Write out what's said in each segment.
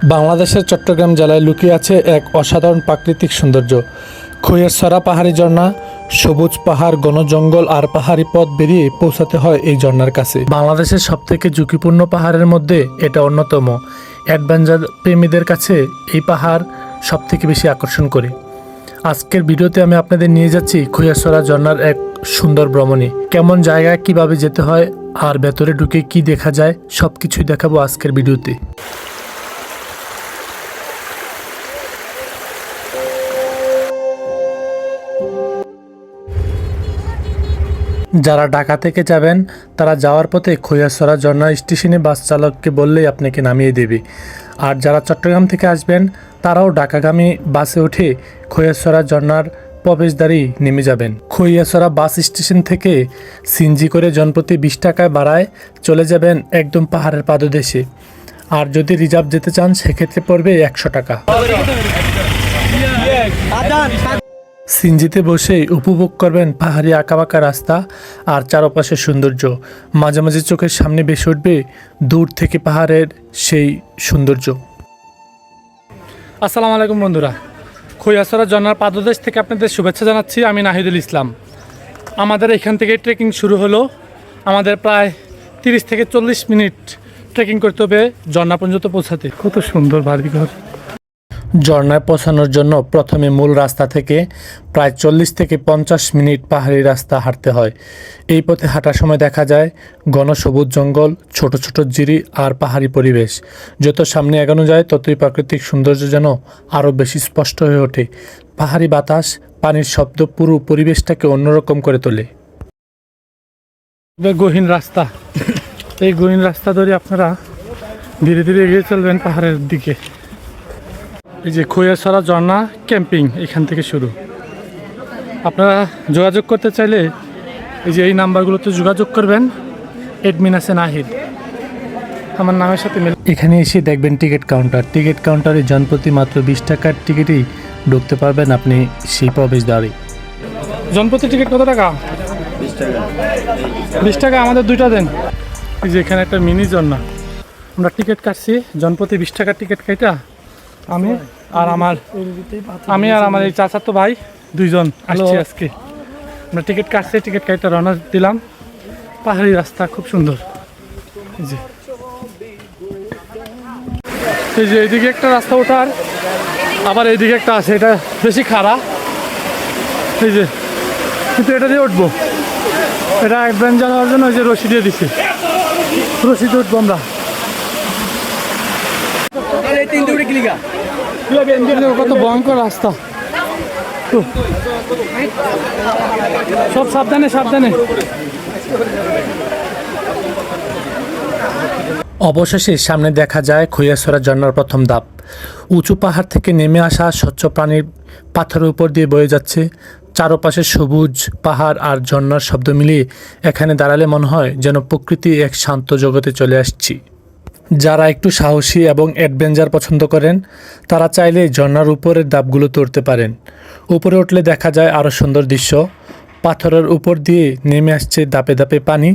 বাংলাদেশের চট্টগ্রাম জেলায় লুকিয়ে আছে এক অসাধারণ প্রাকৃতিক সৌন্দর্য। খৈয়াছড়া পাহাড়ি ঝর্ণা, সবুজ পাহাড়, ঘন জঙ্গল আর পাহাড়ি পথ বেরিয়ে পৌঁছাতে হয় এই ঝর্ণার কাছে। বাংলাদেশের সবথেকে ঝুঁকিপূর্ণ পাহাড়ের মধ্যে এটা অন্যতম। অ্যাডভেঞ্চার প্রেমীদের কাছে এই পাহাড় সবথেকে বেশি আকর্ষণ করে। আজকের ভিডিওতে আমি আপনাদের নিয়ে যাচ্ছি খৈয়াছড়া ঝর্ণার এক সুন্দর ভ্রমণে। কেমন জায়গায় কিভাবে যেতে হয় আর ভেতরে ঢুকে কি দেখা যায় সবকিছুই দেখাবো আজকের ভিডিওতে। যারা ঢাকা থেকে যাবেন তারা যাওয়ার পথে খৈয়াছড়া ঝর্ণা স্টেশনে বাস চালককে বললেই আপনাকে নামিয়ে দেবে। আর যারা চট্টগ্রাম থেকে আসবেন তারাও ঢাকাগামী বাসে উঠে খৈয়াছড়া ঝর্ণার প্রবেশদ্বারেই নেমে যাবেন। খৈয়াছড়া বাস স্টেশন থেকে সিএনজি করে জনপ্রতি 20 টাকায় ভাড়ায় চলে যাবেন একদম পাহাড়ের পাদদেশে। আর যদি রিজার্ভ যেতে চান সেক্ষেত্রে পড়বে 100 টাকা। সিএনজিতে বসেই উপভোগ করবেন পাহাড়ি আঁকাবাঁকা রাস্তা আর চারপাশের সৌন্দর্য। মাঝে মাঝে চোখের সামনে ভেসে উঠবে দূর থেকে পাহাড়ের সেই সৌন্দর্য। আসসালামু আলাইকুম বন্ধুরা, খৈয়াছড়া ঝর্ণার পাদদেশ থেকে আপনাদের শুভেচ্ছা জানাচ্ছি। আমি নাহিদুল ইসলাম। আমাদের এখান থেকে ট্রেকিং শুরু হলো। আমাদের প্রায় 30 থেকে 40 মিনিট ট্রেকিং করতে হবে ঝর্ণা পর্যন্ত পৌঁছাতে। কত সুন্দর বাড়িঘর। ঝর্ণায় পৌঁছানোর জন্য প্রথমে মূল রাস্তা থেকে প্রায় 40 থেকে 50 মিনিট পাহাড়ি রাস্তা হাঁটতে হয়। এই পথে হাঁটার সময় দেখা যায় ঘন সবুজ জঙ্গল, ছোট ছোট জিরি আর পাহাড়ি পরিবেশ। যত সামনে এগোনো যায় ততই প্রাকৃতিক সৌন্দর্য যেন আরও বেশি স্পষ্ট হয়ে ওঠে। পাহাড়ি বাতাস, পানির শব্দ পুরো পরিবেশটাকে অন্যরকম করে তোলে। গহীন রাস্তা, এই গহীন রাস্তা ধরে আপনারা ধীরে ধীরে এগিয়ে চলবেন পাহাড়ের দিকে। এই যে খৈয়াছড়া ঝর্ণা ক্যাম্পিং এখান থেকে শুরু। আপনারা যোগাযোগ করতে চাইলে এই যে এই নাম্বারগুলোতে যোগাযোগ করবেন। এডমিন আছে নাহিদ, আমার নামের সাথে মিল। এখানে এসে দেখবেন টিকিট কাউন্টার। টিকিট কাউন্টারে জনপ্রতি মাত্র 20 টাকার টিকিটেই ঢুকতে পারবেন আপনি সেই প্রবেশদ্বারে। জনপ্রতি টিকিট কত টাকা? 20 টাকা। 20 টাকা, আমাদের 2টা দেন। এই যে এখানে একটা মিনি ঝর্ণা, আমরা টিকিট কাটছি জনপ্রতি 20 টাকার টিকিট কাটা। আমি আর আমার এই চাচাতো ভাই 2জন আসছি আজকে। আমরা টিকিট কাটছি, টিকিট কাটটা রওনা দিলাম। পাহাড়ি রাস্তা খুব সুন্দর। এই যে এইদিকে একটা রাস্তা ওঠার, আবার এইদিকে একটা আছে, এটা বেশি খাড়া। এই যে কিন্তু এটা দিয়ে উঠবো, এটা অ্যাডভেঞ্চার হওয়ার জন্য ওই যে রশি দিয়ে দিচ্ছে, রশি দিয়ে উঠবো আমরা। কত ভয়ঙ্কর রাস্তা, সব সাবধানে সাবধানে। অবশেষে সামনে দেখা যায় খৈয়াছড়া ঝর্ণার প্রথম ধাপ। উঁচু পাহাড় থেকে নেমে আসা স্বচ্ছ পানির পাথরের উপর দিয়ে বয়ে যাচ্ছে। চারপাশে সবুজ পাহাড় আর ঝর্ণার শব্দ মিলিয়ে এখানে দাঁড়ালে মনে হয় যেন প্রকৃতি এক শান্ত জগতে চলে আসছি। যারা একটু সাহসী এবং অ্যাডভেঞ্চার পছন্দ করেন তারা চাইলে ঝর্ণার উপরের ধাপগুলোতে উঠতে পারেন। উপরে উঠলে দেখা যায় আরও সুন্দর দৃশ্য। পাথরের উপর দিয়ে নেমে আসছে ধাপে ধাপে পানি।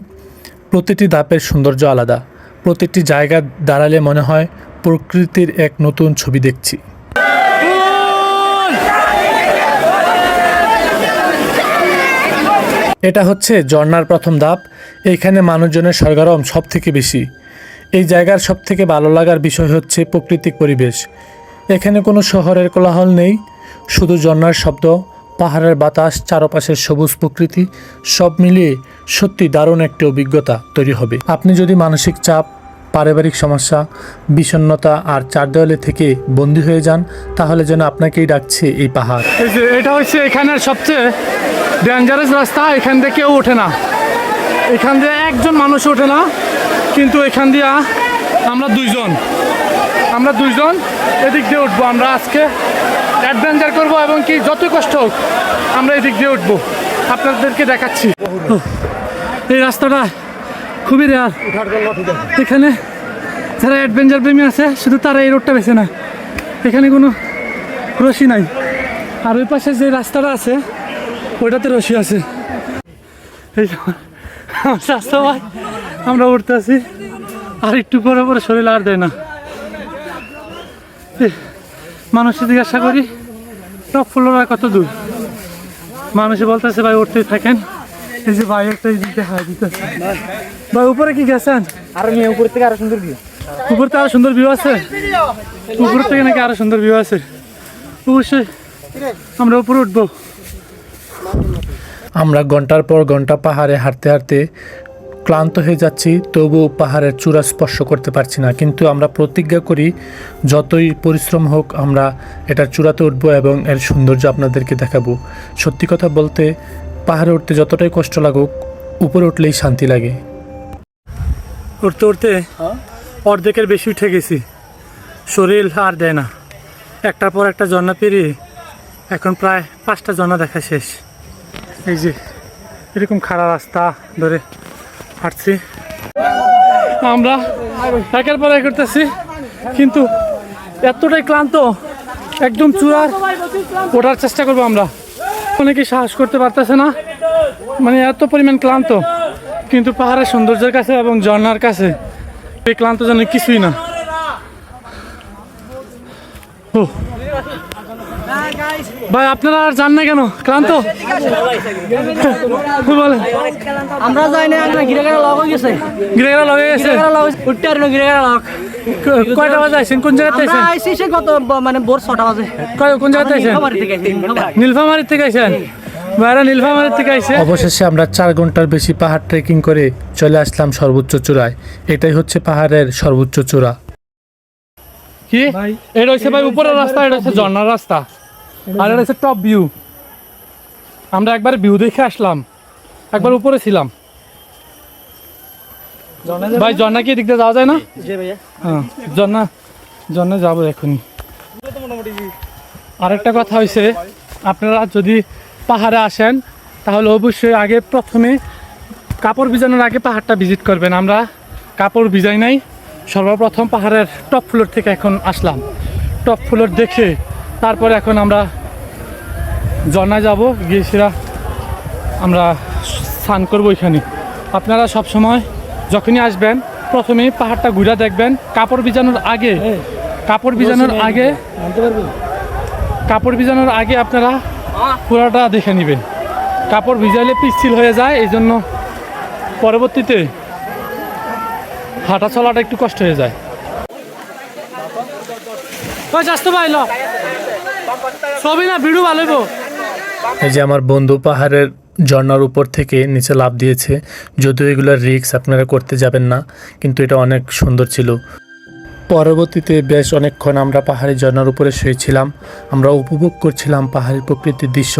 প্রতিটি ধাপের সৌন্দর্য আলাদা। প্রতিটি জায়গা দাঁড়ালে মনে হয় প্রকৃতির এক নতুন ছবি দেখছি। এটা হচ্ছে ঝর্ণার প্রথম ধাপ। এইখানে মানুষজনের সরগরম সব থেকে বেশি। এই জায়গার সব থেকে ভালো লাগার বিষয় হচ্ছে প্রাকৃতিক পরিবেশ। এখানে কোনো শহরের কোলাহল নেই, শুধু ঝর্ণার শব্দ, পাহাড়ের বাতাস, চারপাশের সবুজ প্রকৃতি, সব মিলিয়ে সত্যি দারুণ একটি অভিজ্ঞতা তৈরি হবে। আপনি যদি মানসিক চাপ, পারিবারিক সমস্যা, বিষণ্ণতা আর চার দেওয়ালে থেকে বন্দী হয়ে যান তাহলে যেন আপনাকেই ডাকছে এই পাহাড়। এটা হচ্ছে এখানের সবচেয়ে ডেঞ্জারাস রাস্তা। এখান থেকে কেউ ওঠে না, এখান দিয়ে একজন মানুষ ওঠে না, কিন্তু এখান দিয়ে আমরা দুইজন এদিক দিয়ে উঠবো। আমরা আজকে অ্যাডভেঞ্চার করব এবং কি যত কষ্ট হোক আমরা এদিক দিয়ে উঠবো, আপনাদেরকে দেখাচ্ছি। এই রাস্তাটা খুবই রেয়ার। এখানে যারা অ্যাডভেঞ্চার প্রেমী আছে শুধু তারা এই রোডটা বেছে না, এখানে কোনো রশি নাই। আর ওই পাশে যে রাস্তাটা আছে ওইটাতে রশি আছে। এই রাস্তা ভাই আমরা উঠতে আছি, আর একটু পরে পরে শরীর আর দেয় না। মানুষের জিজ্ঞাসা করি টপ ফ্লোর আর কত দূর, মানুষে বলতেছে ভাই উঠতেই থাকেন। এই যে ভাই একটা এই দিকে হাই দিতেছে। ভাই উপরে কি গেছেন? আরো নিয়ে উপর থেকে আরো সুন্দর ভিউ। উপর থেকে আরো সুন্দর ভিউ আছে, উপর থেকে নাকি আরো সুন্দর ভিউ আছে। অবশ্যই আমরা উপরে উঠবো। আমরা ঘন্টার পর ঘন্টা পাহাড়ে হাঁটতে হাঁটতে ক্লান্ত হয়ে যাচ্ছি, তবু পাহাড়ের চূড়া স্পর্শ করতে পারছি না। কিন্তু আমরা প্রতিজ্ঞা করি যতই পরিশ্রম হোক আমরা এটার চূড়াতে উঠবো এবং এর সৌন্দর্য আপনাদেরকে দেখাবো। সত্যি কথা বলতে পাহাড়ে উঠতে যতটাই কষ্ট লাগুক, উপরে উঠলেই শান্তি লাগে। উঠতে উঠতে অর্ধেকের বেশি উঠে গেছি, শরীর আর দেয় না। একটার পর একটা ঝর্ণা পেরিয়ে এখন প্রায় 5টা ঝর্ণা দেখা শেষ। এই যে এরকম খাড়া রাস্তা ধরে হাঁটছি আমরা, একের পর এক করতেছি, কিন্তু এতটাই ক্লান্ত, একদম চূড়ার ওঠার চেষ্টা করবো আমরা। অনেকে সাহস করতে পারতেছে না, মানে এত পরিমাণ ক্লান্ত। কিন্তু পাহাড়ের সৌন্দর্যের কাছে এবং ঝর্ণার কাছে এই ক্লান্ত যেন কিছুই না। ও ভাই আপনারা আর যান না কেন? ক্লান্ত বলেন। আমরা যাই না, আমরা গিরাগাড়া লগ হয়ে গেছে। গিরাগাড়া লগে গেছে, উঠতে আর গিরাগাড়া লগ। কয়টা বাজে আইছেন? কোন জায়গাতে আমরা আইছেন? আইছি সে কত মানে ভোর 6টা বাজে। কোন জায়গাতে আইছেন? নীলফামারী থেকে আইছি, নীলফামারী। নীলফামারী থেকে আইছেন? ভাইরা নীলফামারী থেকে আইছে। অবশেষে আমরা 4 ঘন্টার বেশি পাহাড় ট্রেকিং করে চলে আসলাম সর্বোচ্চ চূড়ায়। এটাই হচ্ছে পাহাড়ের সর্বোচ্চ চূড়া। কি এটা হচ্ছে ভাই উপরের রাস্তা, এটা হচ্ছে ঝর্ণার রাস্তা, আর এটা হচ্ছে টপ ভিউ। আমরা একবার ভিউ দেখে আসলাম, একবার উপরে ছিলাম। ভাই ঝর্ণা কি এদিক দিয়ে যাওয়া যায় না? হ্যাঁ ঝর্ণা যাবো এখনই। আরেকটা কথা হয়েছে, আপনারা যদি পাহাড়ে আসেন তাহলে অবশ্যই আগে প্রথমে কাপড় ভিজানোর আগে পাহাড়টা ভিজিট করবেন। আমরা কাপড় ভিজাই নাই, সর্বপ্রথম পাহাড়ের টপ ফ্লোর থেকে এখন আসলাম। টপ ফ্লোর দেখে তারপরে এখন আমরা ঝর্ণায় যাব, গিয়ে সেরা আমরা স্নান করবো এখানে। আপনারা সব সময় যখনই আসবেন প্রথমে পাহাড়টা ঘুরে দেখবেন। কাপড় ভিজানোর আগে আপনারা পুরাটা দেখে নেবেন। কাপড় ভিজাইলে পিচ্ছিল হয়ে যায়, এই জন্য পরবর্তীতে হাঁটা চলাটা একটু কষ্ট হয়ে যায়। সবই না ভিডিও ভালো হইব। এই যে আমার বন্ধু পাহাড়ের ঝর্ণার উপর থেকে নিচে লাফ দিয়েছে। যদিও এগুলোর রিস্ক আপনারা করতে যাবেন না, কিন্তু এটা অনেক সুন্দর ছিল। পরবর্তীতে বেশ অনেকক্ষণ আমরা পাহাড়ি ঝর্ণার উপরে শুয়েছিলাম। আমরা উপভোগ করছিলাম পাহাড়ি প্রকৃতির দৃশ্য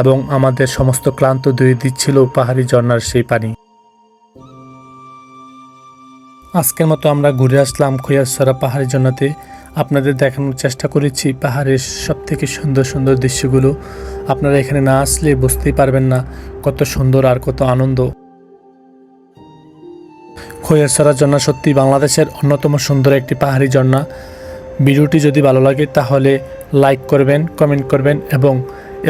এবং আমাদের সমস্ত ক্লান্ত ধুয়ে দিচ্ছিল পাহাড়ি ঝর্ণার সেই পানি। আজকের মতো আমরা ঘুরে আসলাম খৈয়াছড়া পাহাড়ি ঝর্ণাতে। আপনাদের দেখানোর চেষ্টা করেছি পাহাড়ের সবথেকে সুন্দর সুন্দর দৃশ্যগুলো। আপনারা এখানে না আসলে বুঝতেই পারবেন না কত সুন্দর আর কত আনন্দ। খৈয়াছড়া ঝর্ণা সত্যি বাংলাদেশের অন্যতম সুন্দর একটি পাহাড়ি ঝর্ণা। ভিডিওটি যদি ভালো লাগে তাহলে লাইক করবেন, কমেন্ট করবেন এবং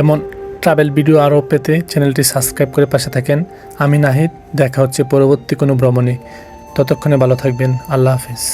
এমন ট্রাভেল ভিডিও আরও পেতে চ্যানেলটি সাবস্ক্রাইব করে পাশে থাকেন। আমি নাহিদ, দেখা হচ্ছে পরবর্তী কোনো ভ্রমণে। ততক্ষণে ভালো থাকবেন। আল্লাহ হাফেজ।